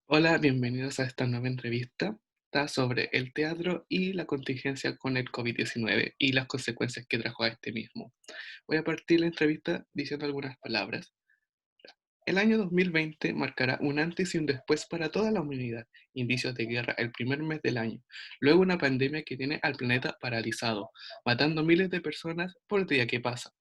Hola, bienvenidos a esta nueva entrevista. Está sobre el teatro y la contingencia con el COVID-19 y las consecuencias que trajo a este mismo. Voy a partir la entrevista diciendo algunas palabras. El año 2020 marcará un antes y un después para toda la humanidad. Indicios de guerra el primer mes del año. Luego una pandemia que tiene al planeta paralizado, matando miles de personas por día que pasa.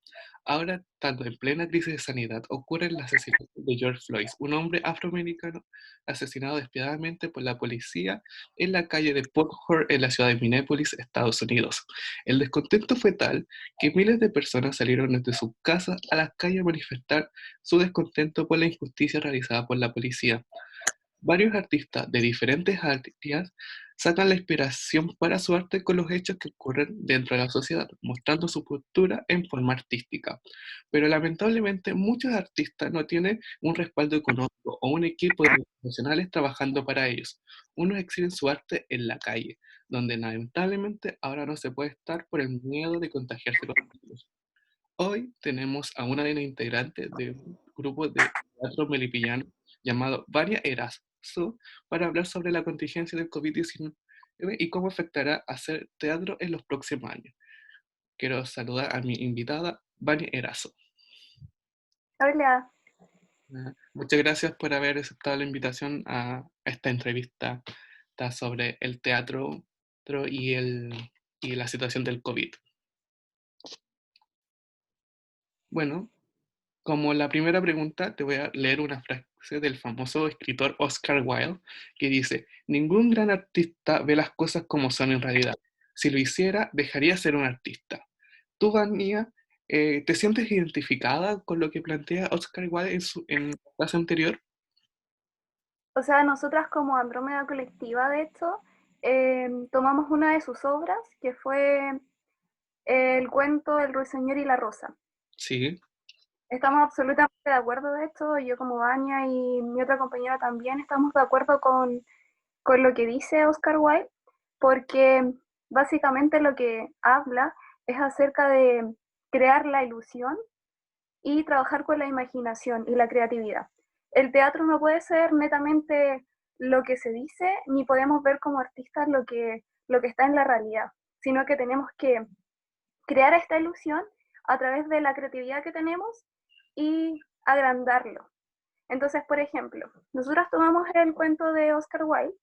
Ahora, tanto en plena crisis de sanidad, ocurre el asesinato de George Floyd, un hombre afroamericano asesinado despiadadamente por la policía en la calle de Port en la ciudad de Minneapolis, Estados Unidos. El descontento fue tal que miles de personas salieron desde sus casas a las calles a manifestar su descontento por la injusticia realizada por la policía. Varios artistas de diferentes áreas sacan la inspiración para su arte con los hechos que ocurren dentro de la sociedad, mostrando su postura en forma artística. Pero lamentablemente muchos artistas no tienen un respaldo económico o un equipo de profesionales trabajando para ellos. Unos exhiben su arte en la calle, donde lamentablemente ahora no se puede estar por el miedo de contagiarse con el virus. Hoy tenemos a una de las integrantes de un grupo de teatro melipillano llamado Vania Erazo para hablar sobre la contingencia del COVID-19 y cómo afectará hacer teatro en los próximos años. Quiero saludar a mi invitada, Vania Erazo. Hola, Muchas gracias por haber aceptado la invitación a esta entrevista. Está sobre el teatro y la situación del COVID. Bueno, como la primera pregunta, te voy a leer una frase del famoso escritor Oscar Wilde que dice: ningún gran artista ve las cosas como son en realidad. Si lo hiciera, dejaría de ser un artista. ¿Tú, Vania, te sientes identificada con lo que plantea Oscar Wilde en la frase anterior? o sea, nosotras como Andrómeda Colectiva, de hecho, tomamos una de sus obras, que fue el cuento El ruiseñor y la rosa. Sí, Estamos absolutamente de acuerdo de esto, yo como Vania y mi otra compañera también estamos de acuerdo con lo que dice Oscar Wilde, porque básicamente lo que habla es acerca de crear la ilusión y trabajar con la imaginación y la creatividad. El teatro no puede ser netamente lo que se dice, ni podemos ver como artistas lo que está en la realidad, sino que tenemos que crear esta ilusión a través de la creatividad que tenemos y agrandarlo. Entonces, por ejemplo, nosotros tomamos el cuento de Oscar Wilde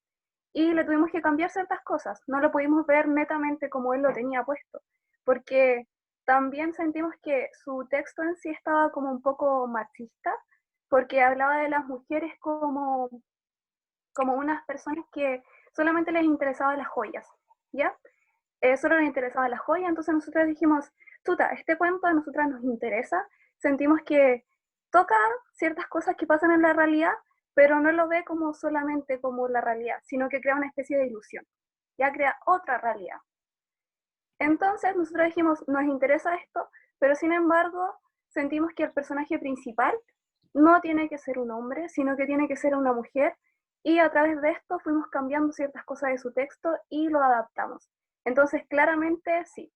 y le tuvimos que cambiar ciertas cosas. No lo pudimos ver netamente como él lo tenía puesto, porque también sentimos que su texto en sí estaba como un poco machista, porque hablaba de las mujeres como unas personas que solamente les interesaban las joyas, ¿ya? Solo les interesaba las joyas, entonces nosotros dijimos, chuta, este cuento a nosotras nos interesa, sentimos que toca ciertas cosas que pasan en la realidad, pero no lo ve como solamente como la realidad, sino que crea una especie de ilusión, ya crea otra realidad. Entonces nosotros dijimos, nos interesa esto, pero sin embargo sentimos que el personaje principal no tiene que ser un hombre, sino que tiene que ser una mujer, y a través de esto fuimos cambiando ciertas cosas de su texto y lo adaptamos. Entonces, claramente sí,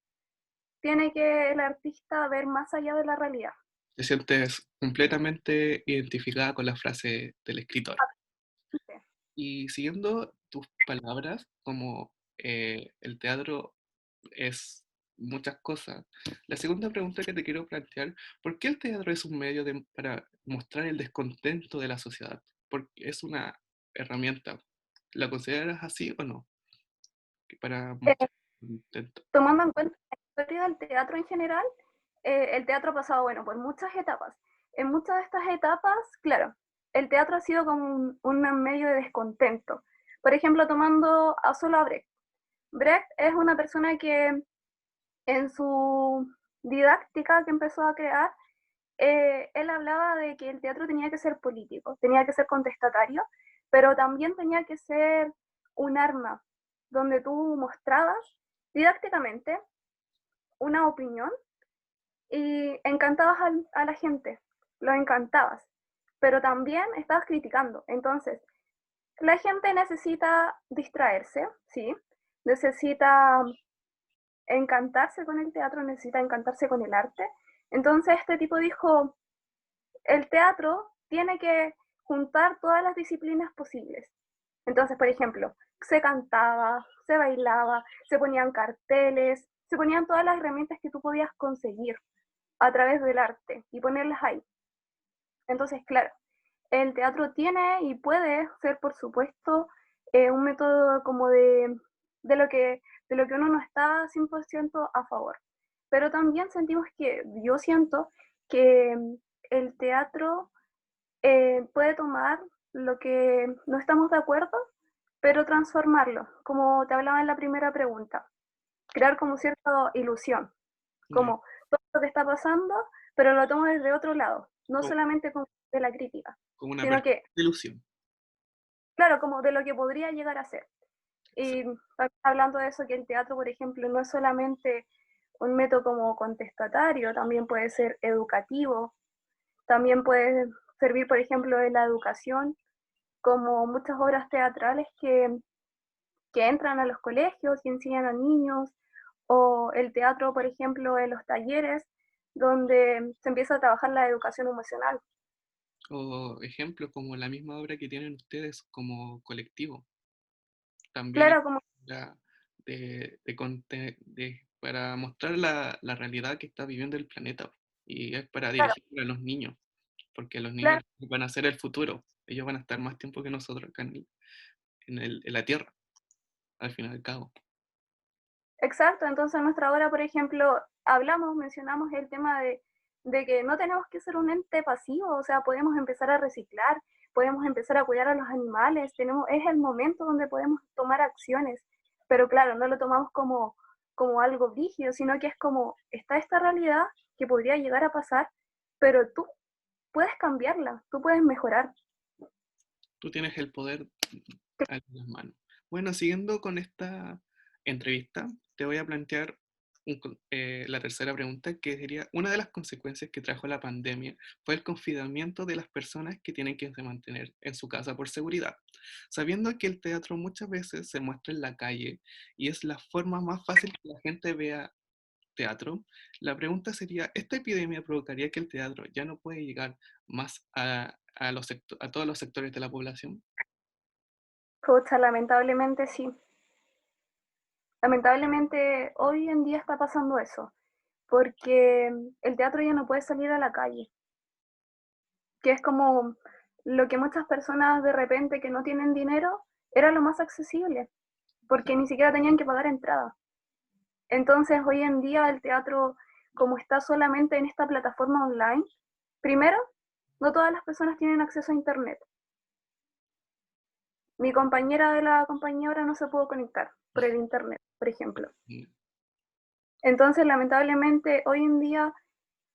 tiene que el artista ver más allá de la realidad. te sientes completamente identificada con la frase del escritor. Y siguiendo tus palabras, como el teatro es muchas cosas. La segunda pregunta que te quiero plantear: ¿por qué el teatro es un medio para mostrar el descontento de la sociedad? Porque es una herramienta. ¿La consideras así o no? Que para Eh, mostrar descontento. Tomando en cuenta la historia del teatro en general, el teatro ha pasado, bueno, por muchas etapas. En muchas de estas etapas, claro, el teatro ha sido como un medio de descontento. Por ejemplo, tomando a solo a Brecht. Brecht es una persona que en su didáctica que empezó a crear, él hablaba de que el teatro tenía que ser político, tenía que ser contestatario, pero también tenía que ser un arma donde tú mostrabas didácticamente una opinión y encantabas a la gente, lo encantabas, pero también estabas criticando. Entonces, la gente necesita distraerse, ¿sí? Necesita encantarse con el teatro, necesita encantarse con el arte. Entonces este tipo dijo, el teatro tiene que juntar todas las disciplinas posibles. Entonces, por ejemplo, se cantaba, se bailaba, se ponían carteles, se ponían todas las herramientas que tú podías conseguir a través del arte y ponerlas ahí. Entonces, claro, el teatro tiene y puede ser, por supuesto, un método como de, lo que, de lo que uno no está 100% a favor. Pero también yo siento que el teatro puede tomar lo que no estamos de acuerdo, pero transformarlo, como te hablaba en la primera pregunta, crear como cierta ilusión, Ya. como todo lo que está pasando, pero lo tomo desde otro lado, no Como, solamente como de la crítica, como una sino que, ilusión. claro, como de lo que podría llegar a ser. Y hablando de eso, que el teatro, por ejemplo, no es solamente un método como contestatario, también puede ser educativo, también puede servir, por ejemplo, en la educación, como muchas obras teatrales que entran a los colegios y enseñan a niños, o el teatro, por ejemplo, en los talleres, donde se empieza a trabajar la educación emocional. O ejemplos como la misma obra que tienen ustedes como colectivo. También es Claro, como, para, para mostrar la realidad que está viviendo el planeta. Y es para claro, dirigirlo a los niños, porque los niños claro, van a ser el futuro. Ellos van a estar más tiempo que nosotros acá en la Tierra, al fin y al cabo. exacto. Entonces, en nuestra obra, por ejemplo, mencionamos el tema de que no tenemos que ser un ente pasivo, o sea, podemos empezar a reciclar, podemos empezar a cuidar a los animales, es el momento donde podemos tomar acciones, pero claro, no lo tomamos como algo brígido, sino que es como, está esta realidad que podría llegar a pasar, pero tú puedes cambiarla, tú puedes mejorar. Tú tienes el poder en las manos. Bueno, siguiendo con esta entrevista, te voy a plantear la tercera pregunta, que sería, una de las consecuencias que trajo la pandemia fue el confinamiento de las personas que tienen que mantener en su casa por seguridad. Sabiendo que el teatro muchas veces se muestra en la calle y es la forma más fácil que la gente vea teatro, la pregunta sería, ¿esta epidemia provocaría que el teatro ya no puede llegar más a todos los sectores de la población? Pucha, lamentablemente sí. Lamentablemente hoy en día está pasando eso, porque el teatro ya no puede salir a la calle, que es como lo que muchas personas de repente que no tienen dinero era lo más accesible, porque ni siquiera tenían que pagar entrada. Entonces hoy en día el teatro, como está solamente en esta plataforma online, primero, no todas las personas tienen acceso a internet. Mi compañera de la compañía ahora no se pudo conectar por el internet, por ejemplo. Mm. Entonces, lamentablemente, hoy en día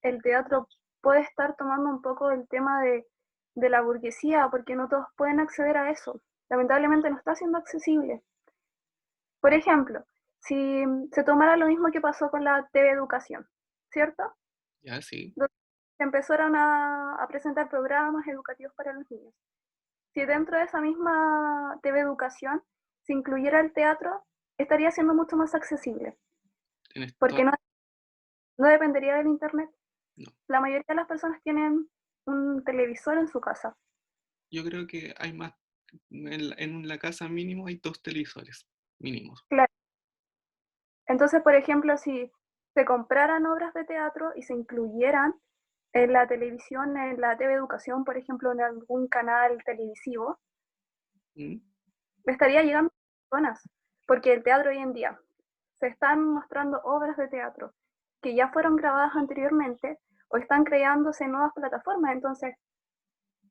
el teatro puede estar tomando un poco el tema de la burguesía, porque no todos pueden acceder a eso. Lamentablemente no está siendo accesible. Por ejemplo, si se tomara lo mismo que pasó con la TV Educación, ¿cierto? Ya, sí. Donde se empezaron a presentar programas educativos para los niños. Si dentro de esa misma TV Educación se incluyera el teatro, estaría siendo mucho más accesible, Tienes toda... porque no dependería del internet. No. La mayoría de las personas tienen un televisor en su casa. Yo creo que hay más, en la casa mínimo hay dos televisores mínimos. Claro. Entonces, por ejemplo, si se compraran obras de teatro y se incluyeran en la televisión, en la TV Educación, por ejemplo, en algún canal televisivo, ¿Mm? estaría llegando a personas, porque el teatro hoy en día se están mostrando obras de teatro que ya fueron grabadas anteriormente o están creándose en nuevas plataformas. Entonces,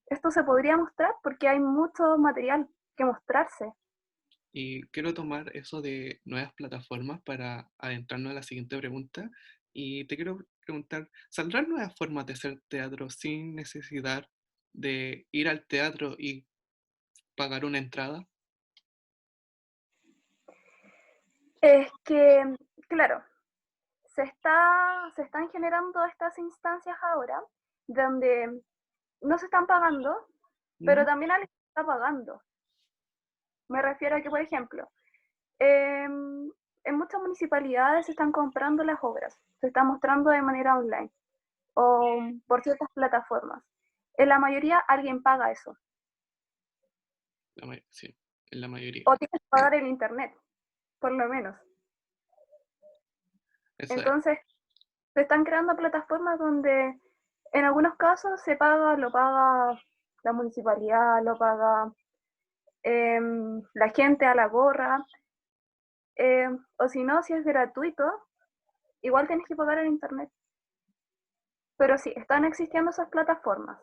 esto se podría mostrar porque hay mucho material que mostrarse. Y quiero tomar eso de nuevas plataformas para adentrarnos a la siguiente pregunta. Y te quiero preguntar, ¿saldrán nuevas formas de hacer teatro sin necesidad de ir al teatro y pagar una entrada? Es que, claro, se están generando estas instancias ahora donde no se están pagando, pero ¿Mm? también alguien está pagando. Me refiero a que, por ejemplo, en muchas municipalidades se están comprando las obras, se están mostrando de manera online o por ciertas plataformas. En la mayoría alguien paga eso. Sí, en la mayoría. O tienes que pagar el internet, por lo menos. Eso es, Entonces, se están creando plataformas donde en algunos casos se paga, lo paga la municipalidad, lo paga la gente a la gorra, o si no, si es gratuito, igual tienes que pagar el internet. Pero sí, están existiendo esas plataformas,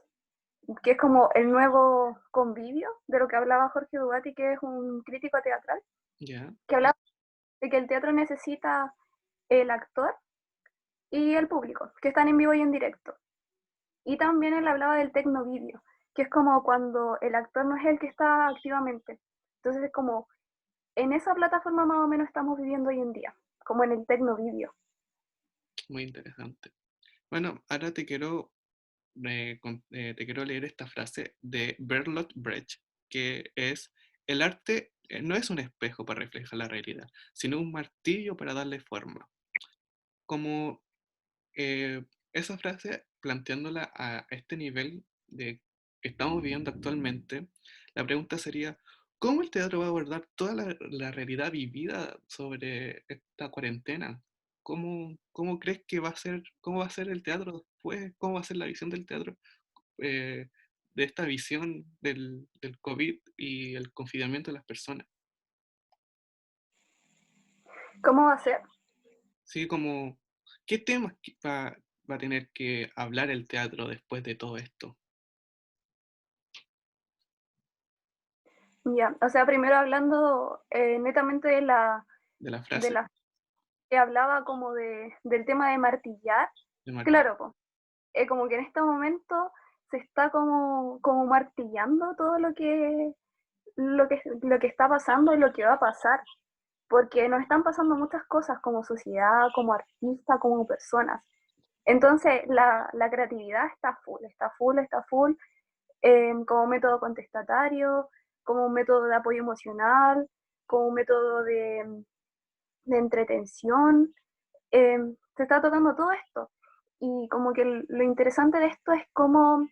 que es como el nuevo convivio de lo que hablaba Jorge Dugati, que es un crítico teatral, ya, que hablaba de que el teatro necesita el actor y el público, que están en vivo y en directo. Y también él hablaba del tecnovideo, que es como cuando el actor no es el que está activamente. Entonces es como, en esa plataforma más o menos estamos viviendo hoy en día, como en el tecnovideo. muy interesante. Bueno, ahora te quiero leer esta frase de Bertolt Brecht, que es, el arte no es un espejo para reflejar la realidad, sino un martillo para darle forma. Como esa frase, planteándola a este nivel de que estamos viviendo actualmente, la pregunta sería, ¿cómo el teatro va a abordar toda la realidad vivida sobre esta cuarentena? ¿Cómo crees que va a ser, cómo va a ser el teatro después? ¿Cómo va a ser la visión del teatro eh, de esta visión del COVID y el confinamiento de las personas? ¿Cómo va a ser? Sí, como, ¿qué temas va a tener que hablar el teatro después de todo esto? Ya, o sea, primero hablando netamente De la de frase la que hablaba como del tema de martillar, de Martín. claro, pues, como que en este momento se está como martillando todo lo que está pasando y lo que va a pasar, porque nos están pasando muchas cosas como sociedad, como artista, como personas. Entonces, la creatividad está full, está full, está full, como método contestatario, como un método de apoyo emocional, como un método de entretención. Se está tocando todo esto. Y como que lo interesante de esto es cómo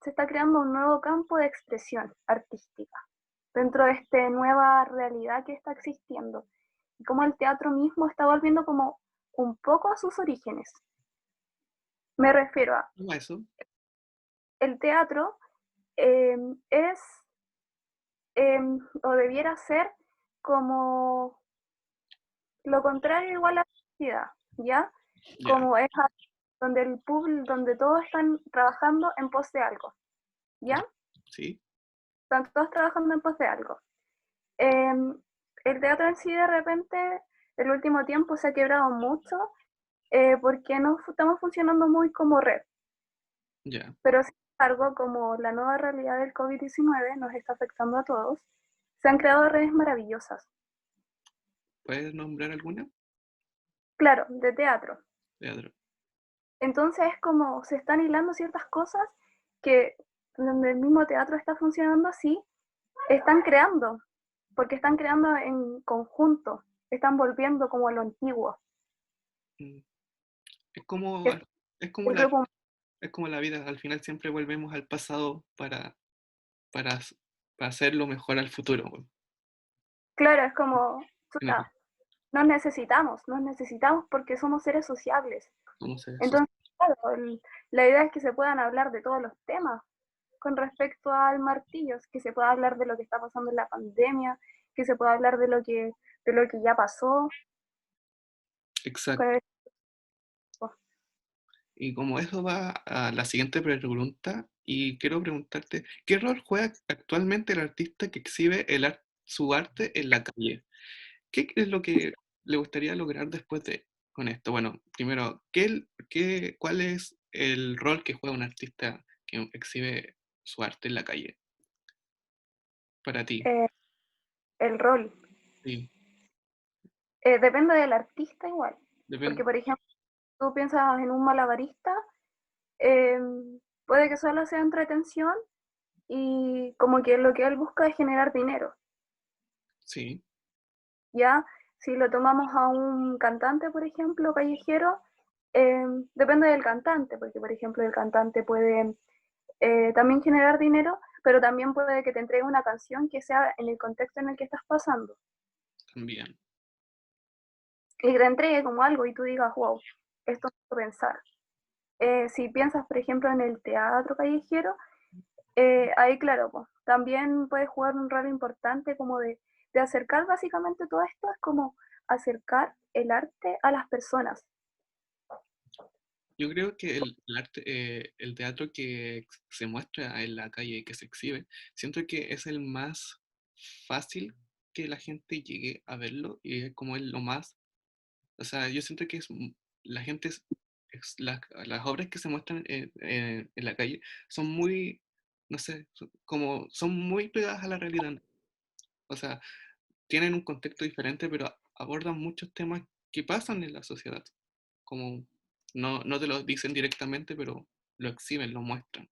se está creando un nuevo campo de expresión artística dentro de esta nueva realidad que está existiendo. Y cómo el teatro mismo está volviendo como un poco a sus orígenes. Me refiero a, ¿Cómo eso? el teatro es o debiera ser como lo contrario igual a la sociedad, ¿ya? Ya, Como es donde el público, donde todos están trabajando en pos de algo, ya, ¿ya? sí, Están todos trabajando en pos de algo. Eh, el teatro en sí de repente, el último tiempo se ha quebrado mucho porque no estamos funcionando muy como red, ya. pero sin embargo, como la nueva realidad del COVID-19 nos está afectando a todos, se han creado redes maravillosas, ¿Puedes nombrar alguna? claro, de teatro. Teatro. Entonces es como se están hilando ciertas cosas que donde el mismo teatro está funcionando así, están creando, porque están creando en conjunto, están volviendo como a lo antiguo, Mm, Es como, que es es como el grupo, es como la vida, al final siempre volvemos al pasado para, para hacerlo mejor al futuro, weón. claro, es como, En el- chuta, nos necesitamos porque somos seres sociables. ¿Cómo se eso? Entonces, claro, la idea es que se puedan hablar de todos los temas con respecto al martillo, que se pueda hablar de lo que está pasando en la pandemia, que se pueda hablar de lo que ya pasó. Con Exacto. el- Y como eso va a la siguiente pregunta, y quiero preguntarte, ¿qué rol juega actualmente el artista que exhibe su arte en la calle? ¿Qué es lo que le gustaría lograr después de con esto? Bueno, primero, ¿cuál es el rol que juega un artista que exhibe su arte en la calle para ti? eh, el rol. Sí, Depende del artista igual, porque depende. por ejemplo, tú piensas en un malabarista, eh, puede que solo sea entretención y como que lo que él busca es generar dinero, Sí, ¿ya? Si lo tomamos a un cantante, por ejemplo, callejero, depende del cantante, porque por ejemplo el cantante puede también generar dinero, pero también puede que te entregue una canción que sea en el contexto en el que estás pasando. También. Y que te entregue como algo y tú digas, wow, esto me hace pensar. Si piensas, por ejemplo, en el teatro callejero, ahí claro, pues, también puede jugar un rol importante como de acercar básicamente todo esto, es como acercar el arte a las personas. Yo creo que el arte, el teatro que se muestra en la calle, que se exhibe, siento que es el más fácil que la gente llegue a verlo y es como lo más, o sea, yo siento que la gente, las obras que se muestran en la calle son muy, no sé, como son muy pegadas a la realidad. O sea, tienen un contexto diferente, pero abordan muchos temas que pasan en la sociedad. Como no te lo dicen directamente, pero lo exhiben, lo muestran.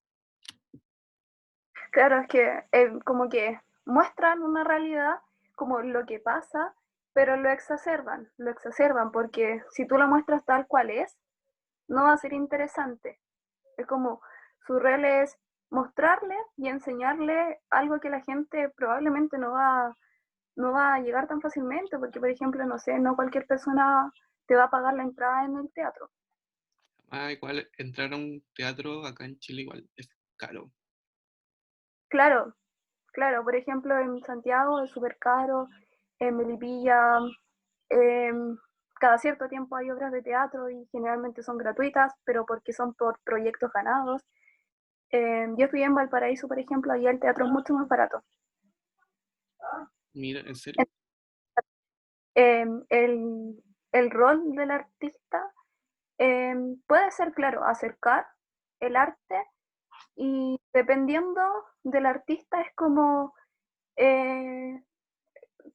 Claro, es que como que muestran una realidad como lo que pasa, pero lo exacerban, porque si tú lo muestras tal cual es, no va a ser interesante. Es como su rol es mostrarle y enseñarle algo que la gente probablemente no va a llegar tan fácilmente, porque por ejemplo, no sé, no cualquier persona te va a pagar la entrada en el teatro. Ah, igual entrar a un teatro acá en Chile igual es caro. Claro, claro, por ejemplo, en Santiago es súper caro, en Melipilla, em, cada cierto tiempo hay obras de teatro y generalmente son gratuitas, pero porque son por proyectos ganados. Yo estudié en Valparaíso, por ejemplo, allá el teatro es mucho más barato. Mira, ¿en serio? Em, el, el rol del artista puede ser, claro, acercar el arte y dependiendo del artista es como eh,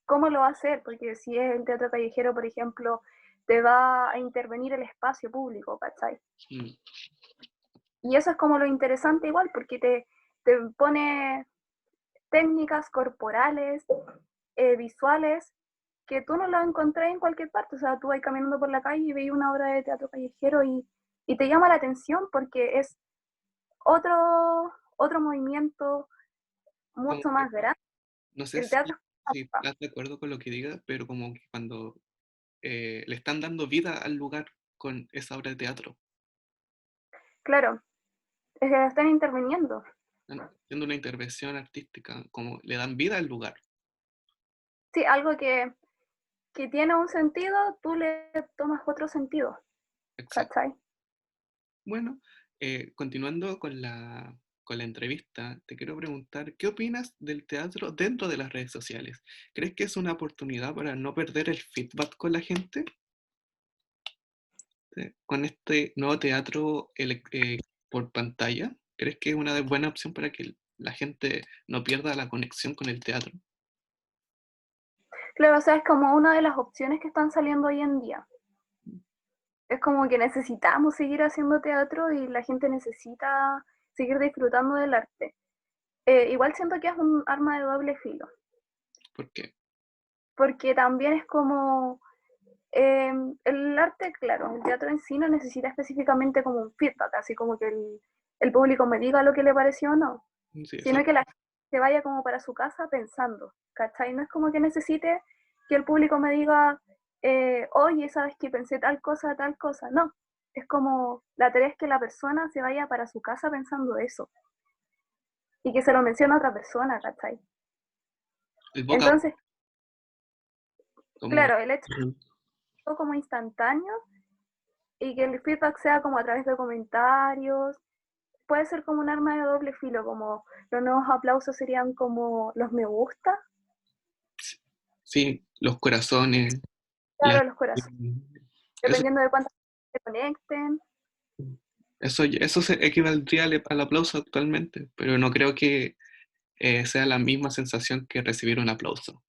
cómo lo va a hacer, porque si es el teatro callejero, por ejemplo, te va a intervenir el espacio público, ¿cachai? Mm. Y eso es como lo interesante igual, porque te pone técnicas corporales, visuales, que tú no las encontrás en cualquier parte. O sea, tú vas caminando por la calle y veis una obra de teatro callejero y te llama la atención porque es otro movimiento Como mucho que, más grande. no sé El teatro si estás de acuerdo con lo que diga, pero como que cuando le están dando vida al lugar con esa obra de teatro, claro, es que están interviniendo. están haciendo una intervención artística, como le dan vida al lugar. Sí, algo que tiene un sentido, tú le tomas otro sentido, Exacto. ¿cachai? Bueno, continuando con la entrevista, te quiero preguntar, ¿qué opinas del teatro dentro de las redes sociales? ¿Crees que es una oportunidad para no perder el feedback con la gente? Con este nuevo teatro por pantalla, ¿crees que es una buena opción para que la gente no pierda la conexión con el teatro? Claro, o sea, es como una de las opciones que están saliendo hoy en día. Es como que necesitamos seguir haciendo teatro y la gente necesita seguir disfrutando del arte. Igual siento que es un arma de doble filo, ¿Por qué? porque también es como eh, el arte, claro, el teatro en sí no necesita específicamente como un feedback, así como que el público me diga lo que le pareció o no, Sí, eso. sino que la gente se vaya como para su casa pensando, ¿cachai? No es como que necesite que el público me diga, oye, ¿sabes que pensé tal cosa? No, es como la tarea es que la persona se vaya para su casa pensando eso y que se lo mencione a otra persona, ¿cachai? El boca a boca, Entonces, como... claro, el hecho de como instantáneo y que el feedback sea como a través de comentarios, puede ser como un arma de doble filo, como los nuevos aplausos serían como los me gusta, Sí, los corazones, las... claro, los corazones, Eso, dependiendo de cuántas se conecten. eso se equivaldría al aplauso actualmente, pero no creo que sea la misma sensación que recibir un aplauso.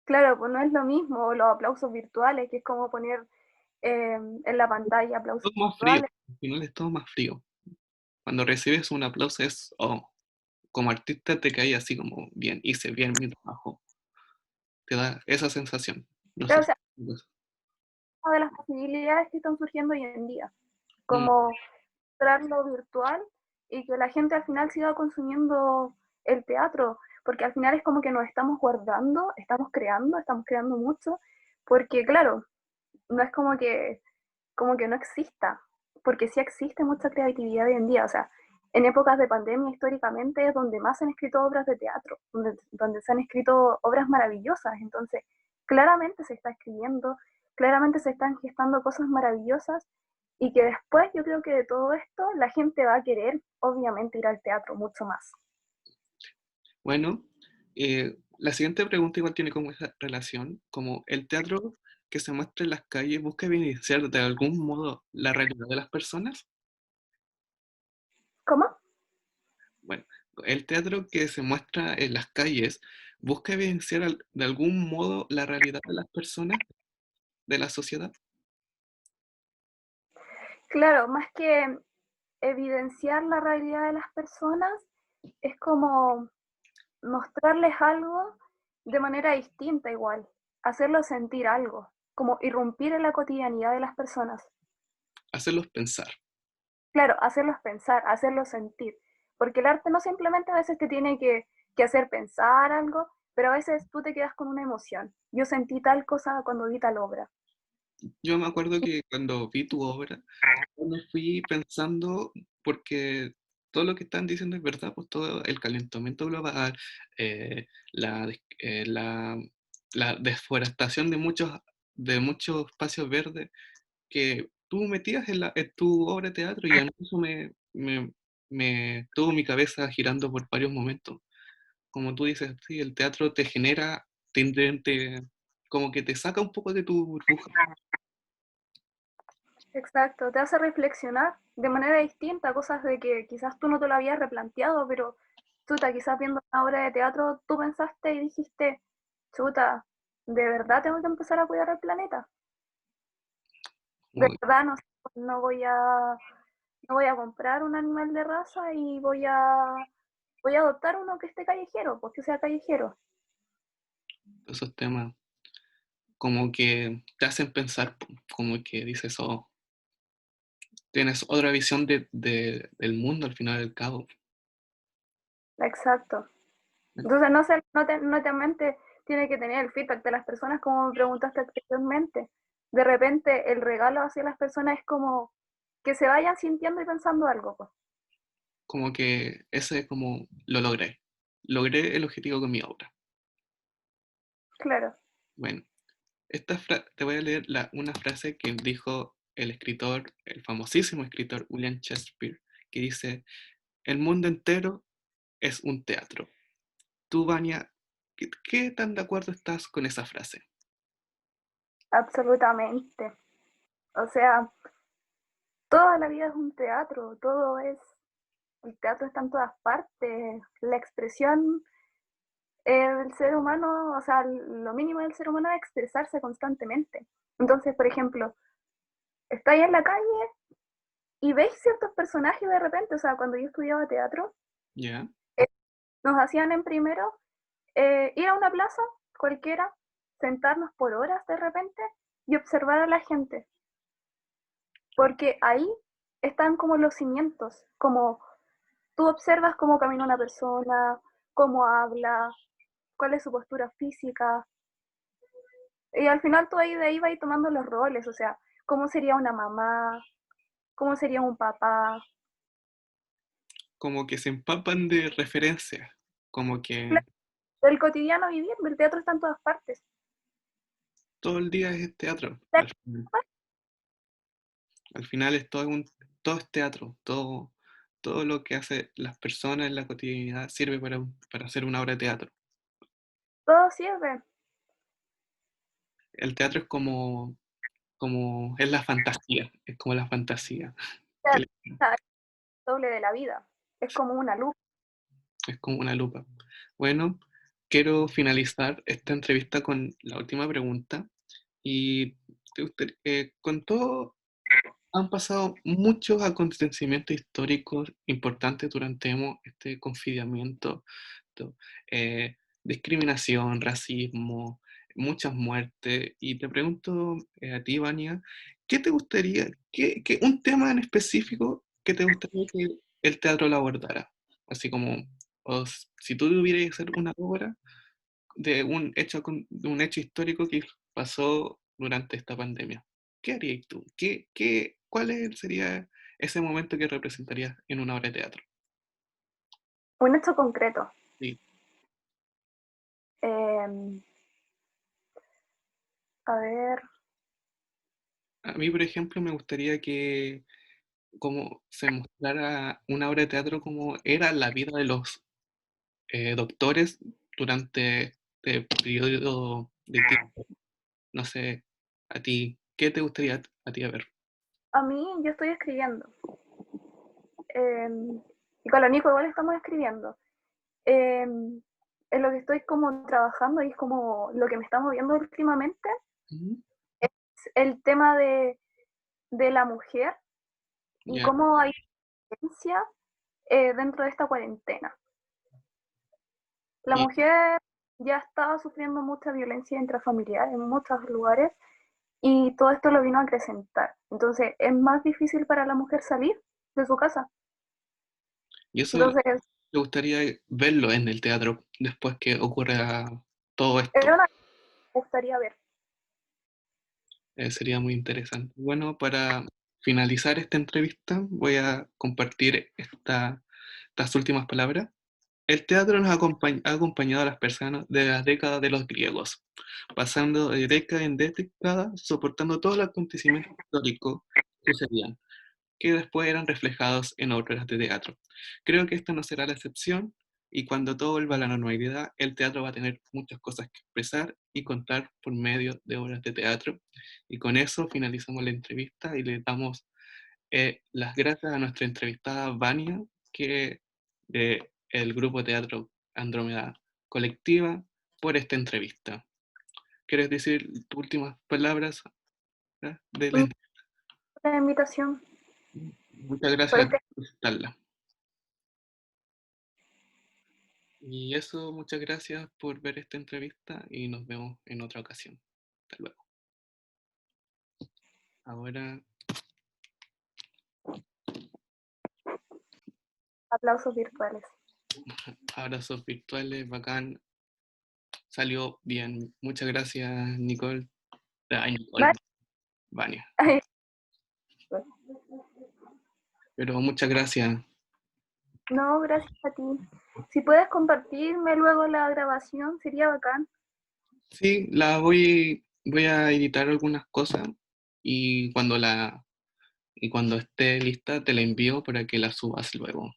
Claro, pues no es lo mismo los aplausos virtuales, que es como poner en la pantalla aplausos Todo más frío, virtuales. al final es todo más frío. Cuando recibes un aplauso es, oh, como artista te cae así como, bien, hice bien mi trabajo. Te da esa sensación. No Claro, sé o si... sea, una de las posibilidades que están surgiendo hoy en día, Mm, como mostrar lo virtual y que la gente al final siga consumiendo el teatro, porque al final es como que nos estamos guardando, estamos creando mucho, porque claro, no es como que no exista, porque sí existe mucha creatividad hoy en día, o sea, en épocas de pandemia históricamente es donde más se han escrito obras de teatro, donde se han escrito obras maravillosas, entonces claramente se está escribiendo, claramente se están gestando cosas maravillosas y que después yo creo que de todo esto la gente va a querer obviamente ir al teatro mucho más. Bueno, la siguiente pregunta igual tiene como esa relación, como el teatro que se muestra en las calles busca evidenciar de algún modo la realidad de las personas. ¿Cómo? Bueno, el teatro que se muestra en las calles busca evidenciar de algún modo la realidad de las personas, de la sociedad. Claro, más que evidenciar la realidad de las personas, es como mostrarles algo de manera distinta igual, hacerlos sentir algo, como irrumpir en la cotidianidad de las personas. Hacerlos pensar. Claro, hacerlos pensar, hacerlos sentir, porque el arte no simplemente a veces te tiene que hacer pensar algo, pero a veces tú te quedas con una emoción. Yo sentí tal cosa cuando vi tal obra. Yo me acuerdo que cuando vi tu obra, yo me fui pensando, porque todo lo que están diciendo es verdad, pues todo el calentamiento global, eh, la, la desforestación de muchos espacios verdes que tú metías en tu obra de teatro y a mí eso me tuvo mi cabeza girando por varios momentos. Como tú dices, sí, el teatro te genera, como que te saca un poco de tu burbuja. Exacto, te hace reflexionar de manera distinta, cosas de que quizás tú no te lo habías replanteado, pero chuta, quizás viendo una obra de teatro tú pensaste y dijiste, chuta, ¿de verdad tengo que empezar a cuidar el planeta? De Como, verdad no voy no voy a comprar un animal de raza y voy a adoptar uno que esté callejero, pues que sea callejero. esos temas como que te hacen pensar, como que dices, oh, tienes otra visión del mundo al final del cabo. Exacto. Entonces no te mente tiene que tener el feedback de las personas como me preguntaste anteriormente. De repente el regalo hacia las personas es como que se vayan sintiendo y pensando algo, pues. Como que ese como lo logré. Logré el objetivo con mi obra. Claro, Bueno, te voy a leer una frase que dijo el escritor, el famosísimo escritor William Shakespeare, que dice, el mundo entero es un teatro. Tú, Vania, ¿qué tan de acuerdo estás con esa frase? absolutamente. O sea, toda la vida es un teatro, el teatro está en todas partes, la expresión del ser humano, o sea, lo mínimo del ser humano es expresarse constantemente. Entonces, por ejemplo, estáis en la calle y veis ciertos personajes de repente, o sea, cuando yo estudiaba teatro, ¿Ya? eh, nos hacían en primero ir a una plaza cualquiera, sentarnos por horas de repente y observar a la gente, porque ahí están como los cimientos, como tú observas cómo camina una persona, cómo habla, cuál es su postura física, y al final tú ahí de ahí vas tomando los roles, o sea, cómo sería una mamá, cómo sería un papá. Como que se empapan de referencias, como que El cotidiano vivir, el teatro está en todas partes. todo el día es teatro. Al final es todo es teatro, todo lo que hacen las personas en la cotidianidad sirve para hacer una obra de teatro. Todo sirve. El teatro es es la fantasía, es como la fantasía, que le- Doble de la vida. Es como una luz. es como una lupa. Bueno, quiero finalizar esta entrevista con la última pregunta y con todo han pasado muchos acontecimientos históricos importantes durante este confinamiento, eh, discriminación, racismo, muchas muertes. Y te pregunto a ti, Vania, ¿qué te gustaría, un tema en específico que te gustaría el teatro lo abordara. Así como, si tú tuvieras que hacer una obra de de un hecho histórico que pasó durante esta pandemia, ¿qué harías tú? Sería ese momento que representarías en una obra de teatro? Un hecho concreto. Sí. Em, a ver, A mí, por ejemplo, me gustaría que como se mostrara una obra de teatro como era la vida de los doctores durante este periodo de tiempo. No sé, a ti, ¿qué te gustaría a ti a ver? a mí yo estoy escribiendo. Y con la Nico igual estamos escribiendo. En lo que estoy como trabajando y es como lo que me está moviendo últimamente Ujú. es el tema de la mujer y Ya. cómo hay violencia dentro de esta cuarentena. La Y mujer ya estaba sufriendo mucha violencia intrafamiliar en muchos lugares y todo esto lo vino a acrecentar. Entonces es más difícil para la mujer salir de su casa. y eso Entonces, me gustaría verlo en el teatro después que ocurra todo esto. era una que me gustaría ver. Sería muy interesante. Bueno, para finalizar esta entrevista, voy a compartir estas últimas palabras. El teatro nos ha acompañado a las personas de las décadas de los griegos, pasando de década en década, soportando todos los acontecimientos históricos que sucedían, que después eran reflejados en obras de teatro. Creo que esta no será la excepción, y cuando todo vuelva a la normalidad, el teatro va a tener muchas cosas que expresar y contar por medio de obras de teatro. Y con eso finalizamos la entrevista y le damos las gracias a nuestra entrevistada Vania, que de el grupo Teatro Andrómeda Colectiva, por esta entrevista. ¿Quieres decir tus últimas palabras de la entrevista? La invitación Muchas por gracias este por estarla. Y eso, muchas gracias por ver esta entrevista y nos vemos en otra ocasión. Hasta luego. Ahora, aplausos virtuales. abrazos virtuales, bacán, salió bien. Muchas gracias, Nicole. Ay, Nicole, Vania. Pero muchas gracias. No, gracias a ti. Si puedes compartirme luego la grabación, sería bacán. Sí, voy a editar algunas cosas y y cuando esté lista te la envío para que la subas luego.